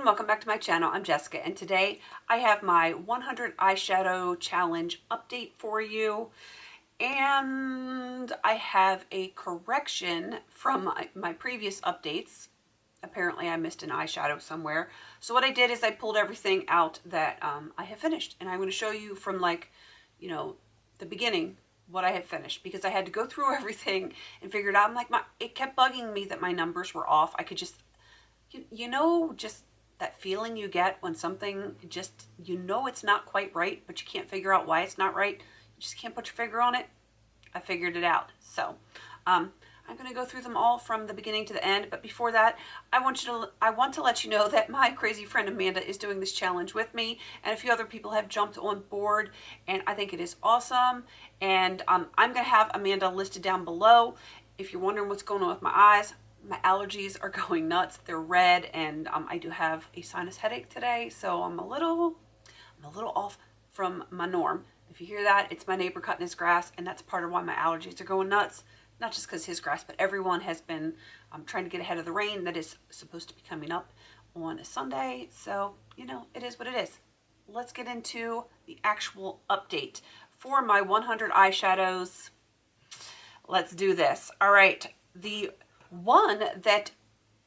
welcome back to my channel. I'm Jessica, and today I have my 100 eyeshadow challenge update for you. And I have a correction from my previous updates. Apparently I missed an eyeshadow somewhere. So what I did is I pulled everything out that I have finished. And I'm going to show you from the beginning what I have finished. Because I had to go through everything and figure it out. It kept bugging me that my numbers were off. I could just, just that feeling you get when something just, it's not quite right, but you can't figure out why it's not right. You just can't put your finger on it. I figured it out. So I'm going to go through them all from the beginning to the end. But before that, I want to let you know that my crazy friend Amanda is doing this challenge with me, and a few other people have jumped on board, and I think it is awesome. And I'm going to have Amanda listed down below. If you're wondering what's going on with my eyes, my allergies are going nuts. They're red, and I do have a sinus headache today, so I'm a little off from my norm. If you hear that, it's my neighbor cutting his grass, and that's part of why my allergies are going nuts. Not just because his grass, but everyone has been trying to get ahead of the rain that is supposed to be coming up on a Sunday. So, it is what it is. Let's get into the actual update for my 100 eyeshadows. Let's do this. All right. The one that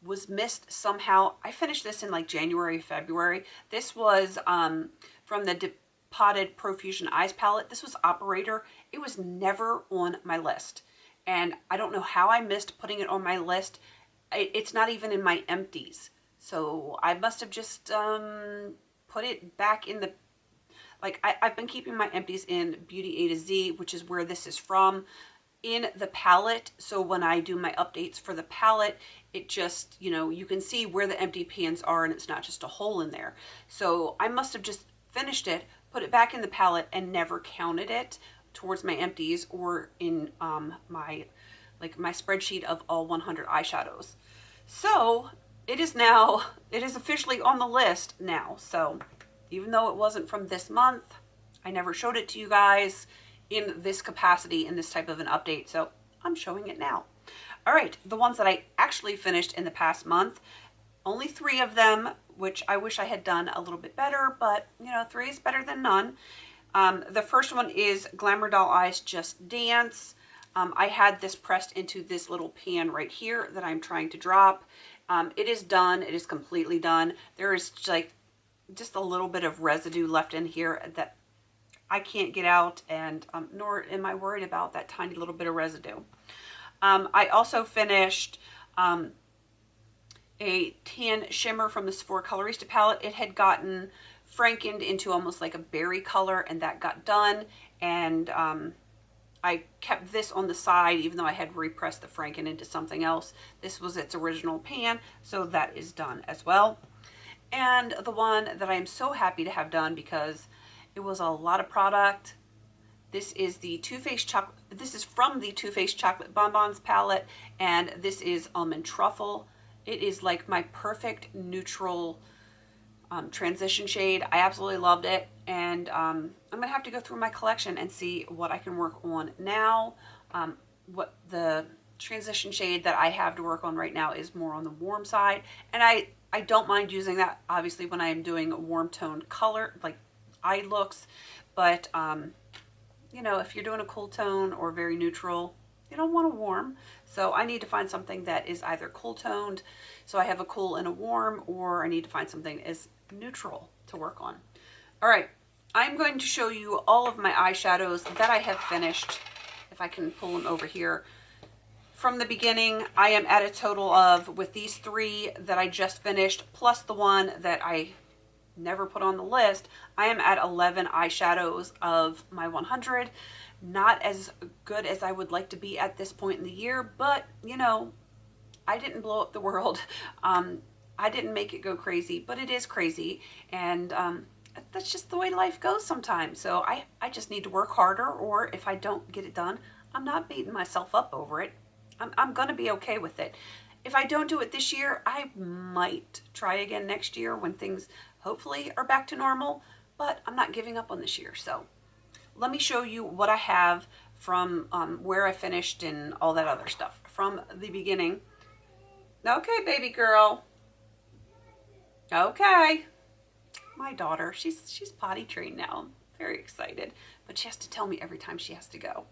was missed somehow, I finished this in like January, February. This was from the Potted Profusion Eyes palette. This was Operator. It was never on my list. And I don't know how I missed putting it on my list. It's not even in my empties. So I must have just put it back in the... I've been keeping my empties in Beauty A to Z, which is where this is from, in the palette. So when I do my updates for the palette, it just, you can see where the empty pans are, and it's not just a hole in there. So I must have just finished it, put it back in the palette, and never counted it towards my empties or in my spreadsheet of all 100 eyeshadows. So it is officially on the list now. So even though it wasn't from this month, I never showed it to you guys in this capacity, in this type of an update. So I'm showing it now. All right, the ones that I actually finished in the past month, only 3 of them, which I wish I had done a little bit better, but 3 is better than none. The first one is Glamour Doll Eyes Just Dance. I had this pressed into this little pan right here that I'm trying to drop. It is done. It is completely done. There is just a little bit of residue left in here that I can't get out, and nor am I worried about that tiny little bit of residue. I also finished a tan shimmer from the Sephora Colorista palette. It had gotten frankened into almost like a berry color, and that got done. And I kept this on the side, even though I had repressed the franken into something else. This was its original pan, so that is done as well. And the one that I am so happy to have done, because it was a lot of product, this is the Too Faced Chocolate. This is from the Too Faced Chocolate Bonbons palette, and this is Almond Truffle. It is like my perfect neutral transition shade. I absolutely loved it, and I'm gonna have to go through my collection and see what I can work on now. What the transition shade that I have to work on right now is more on the warm side, and I don't mind using that obviously when I am doing warm toned color like eye looks, but if you're doing a cool tone or very neutral, you don't want a warm. So I need to find something that is either cool toned, so I have a cool and a warm, or I need to find something that is neutral to work on. All right, I'm going to show you all of my eyeshadows that I have finished. If I can pull them over here. From the beginning, I am at a total of, with these 3 that I just finished, plus the one that I never put on the list, I am at 11 eyeshadows of my 100. Not as good as I would like to be at this point in the year, but I didn't blow up the world. I didn't make it go crazy, but it is crazy, and that's just the way life goes sometimes. So I just need to work harder, or if I don't get it done, I'm not beating myself up over it. I'm gonna be okay with it. If I don't do it this year, I might try again next year when things hopefully are back to normal, but I'm not giving up on this year. So let me show you what I have from where I finished and all that other stuff from the beginning. Okay, baby girl. Okay. My daughter, she's potty trained now. I'm very excited, but she has to tell me every time she has to go.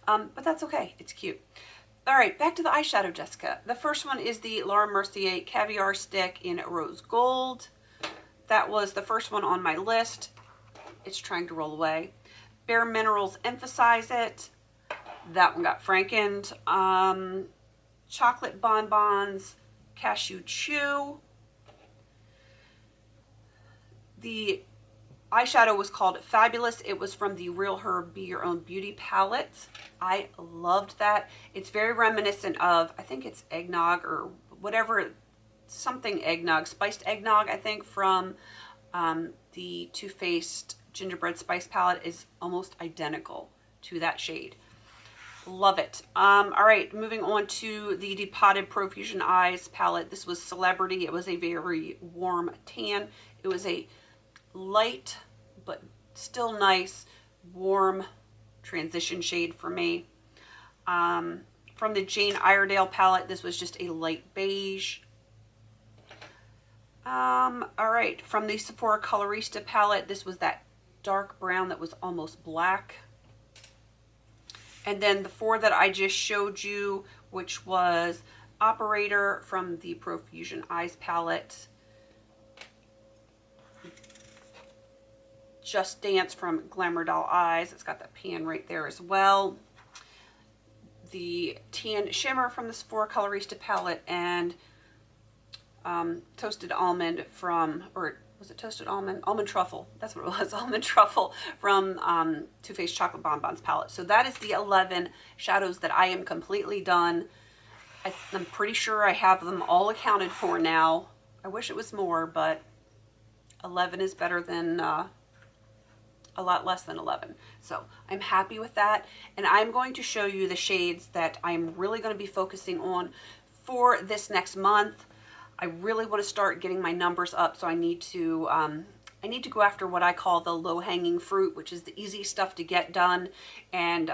But that's okay. It's cute. All right, back to the eyeshadow, Jessica. The first one is the Laura Mercier Caviar Stick in Rose Gold. That was the first one on my list. It's trying to roll away. Bare Minerals Emphasize It. That one got frankened. Chocolate Bonbons Cashew Chew. The eyeshadow was called Fabulous. It was from the Real Her Be Your Own Beauty palette. I loved that. It's very reminiscent of, I think it's eggnog or whatever, something eggnog, spiced eggnog, I think, from the Too Faced Gingerbread Spice palette is almost identical to that shade. Love it. All right, moving on to the Depotted Profusion Eyes palette. This was Celebrity. It was a very warm tan. It was a light but still nice warm transition shade for me. From the Jane Iredale palette, this was just a light beige. All right, from the Sephora Colorista palette, this was that dark brown that was almost black. And then the four that I just showed you, which was Operator from the Profusion Eyes palette, Just Dance from Glamour Doll Eyes, it's got that pan right there as well, the Tan Shimmer from the Sephora Colorista palette, and Toasted Almond from, or was it Toasted Almond? Almond Truffle, that's what it was, Almond Truffle from Too Faced Chocolate Bonbons palette. So that is the 11 shadows that I am completely done. I'm pretty sure I have them all accounted for now. I wish it was more, but 11 is better than a lot less than 11. So I'm happy with that. And I'm going to show you the shades that I'm really going to be focusing on for this next month. I really want to start getting my numbers up, so I need to go after what I call the low-hanging fruit, which is the easy stuff to get done, and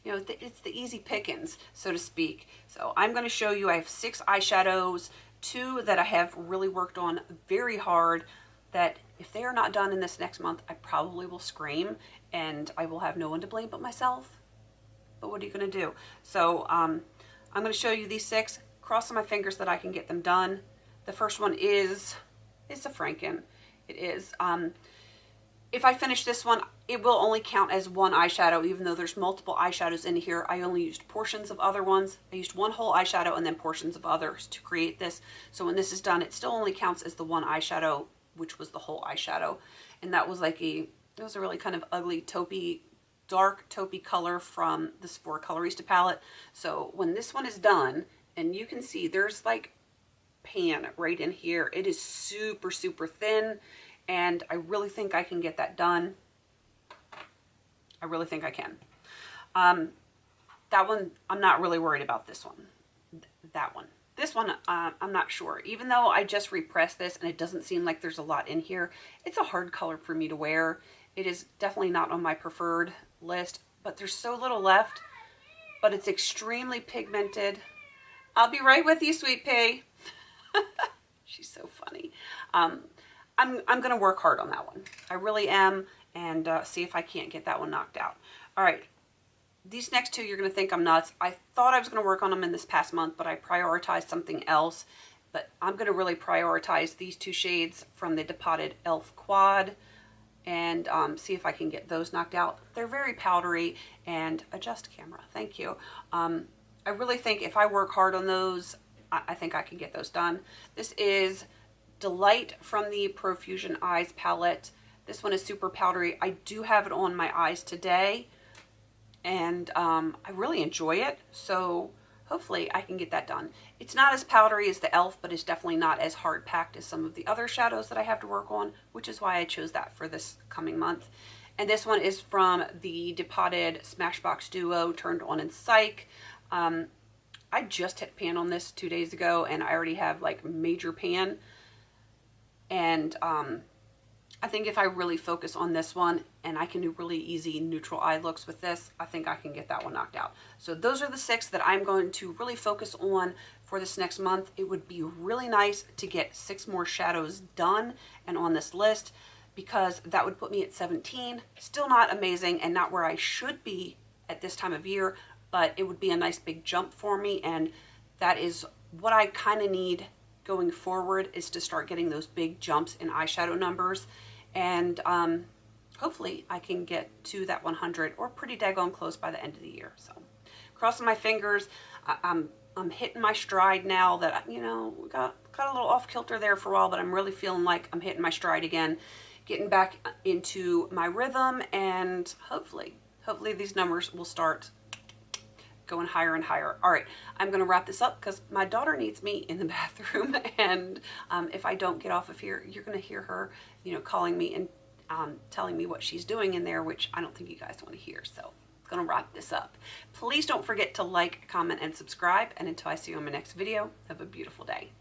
you know, it's the easy pickings, so to speak. So I'm going to show you, I have 6 eyeshadows, 2 that I have really worked on very hard, that if they are not done in this next month, I probably will scream, and I will have no one to blame but myself. But what are you going to do? So I'm going to show you these 6. Crossing my fingers that I can get them done. The first one is, it's a Franken. It is. If I finish this one, it will only count as one eyeshadow, even though there's multiple eyeshadows in here. I only used portions of other ones. I used one whole eyeshadow and then portions of others to create this. So when this is done, it still only counts as the one eyeshadow, which was the whole eyeshadow. And that was like it was a really kind of ugly taupey, dark taupey color from the Sephora Colorista palette. So when this one is done, and you can see there's like pan right in here. It is super, super thin, and I really think I can get that done. I really think I can. That one, I'm not really worried about this one. That one. This one, I'm not sure. Even though I just repressed this and it doesn't seem like there's a lot in here, it's a hard color for me to wear. It is definitely not on my preferred list, but there's so little left, but it's extremely pigmented. I'll be right with you, Sweet Pea. She's so funny. I'm going to work hard on that one. I really am, and see if I can't get that one knocked out. All right. These next 2, you're going to think I'm nuts. I thought I was going to work on them in this past month, but I prioritized something else. But I'm going to really prioritize these 2 shades from the Depotted e.l.f. Quad and see if I can get those knocked out. They're very powdery, and adjust camera. Thank you. I really think if I work hard on those, I think I can get those done. This is Delight from the Profusion Eyes palette. This one is super powdery. I do have it on my eyes today, and I really enjoy it. So hopefully I can get that done. It's not as powdery as the e.l.f., but it's definitely not as hard-packed as some of the other shadows that I have to work on, which is why I chose that for this coming month. And this one is from the Depotted Smashbox Duo Turned On in Psych. I just hit pan on this 2 days ago, and I already have like major pan, and I think if I really focus on this one and I can do really easy neutral eye looks with this, I think I can get that one knocked out. So those are the 6 that I'm going to really focus on for this next month. It would be really nice to get 6 more shadows done and on this list, because that would put me at 17. Still not amazing and not where I should be at this time of year, but it would be a nice big jump for me, and that is what I kind of need going forward, is to start getting those big jumps in eyeshadow numbers. And hopefully I can get to that 100 or pretty daggone close by the end of the year. So crossing my fingers. I'm hitting my stride now that, you know, got a little off kilter there for a while, but I'm really feeling like I'm hitting my stride again, getting back into my rhythm, and hopefully these numbers will start going higher and higher. All right, I'm going to wrap this up because my daughter needs me in the bathroom, and if I don't get off of here, you're going to hear her, you know, calling me and telling me what she's doing in there, which I don't think you guys want to hear. So I'm going to wrap this up. Please don't forget to like, comment, and subscribe. And until I see you on my next video, have a beautiful day.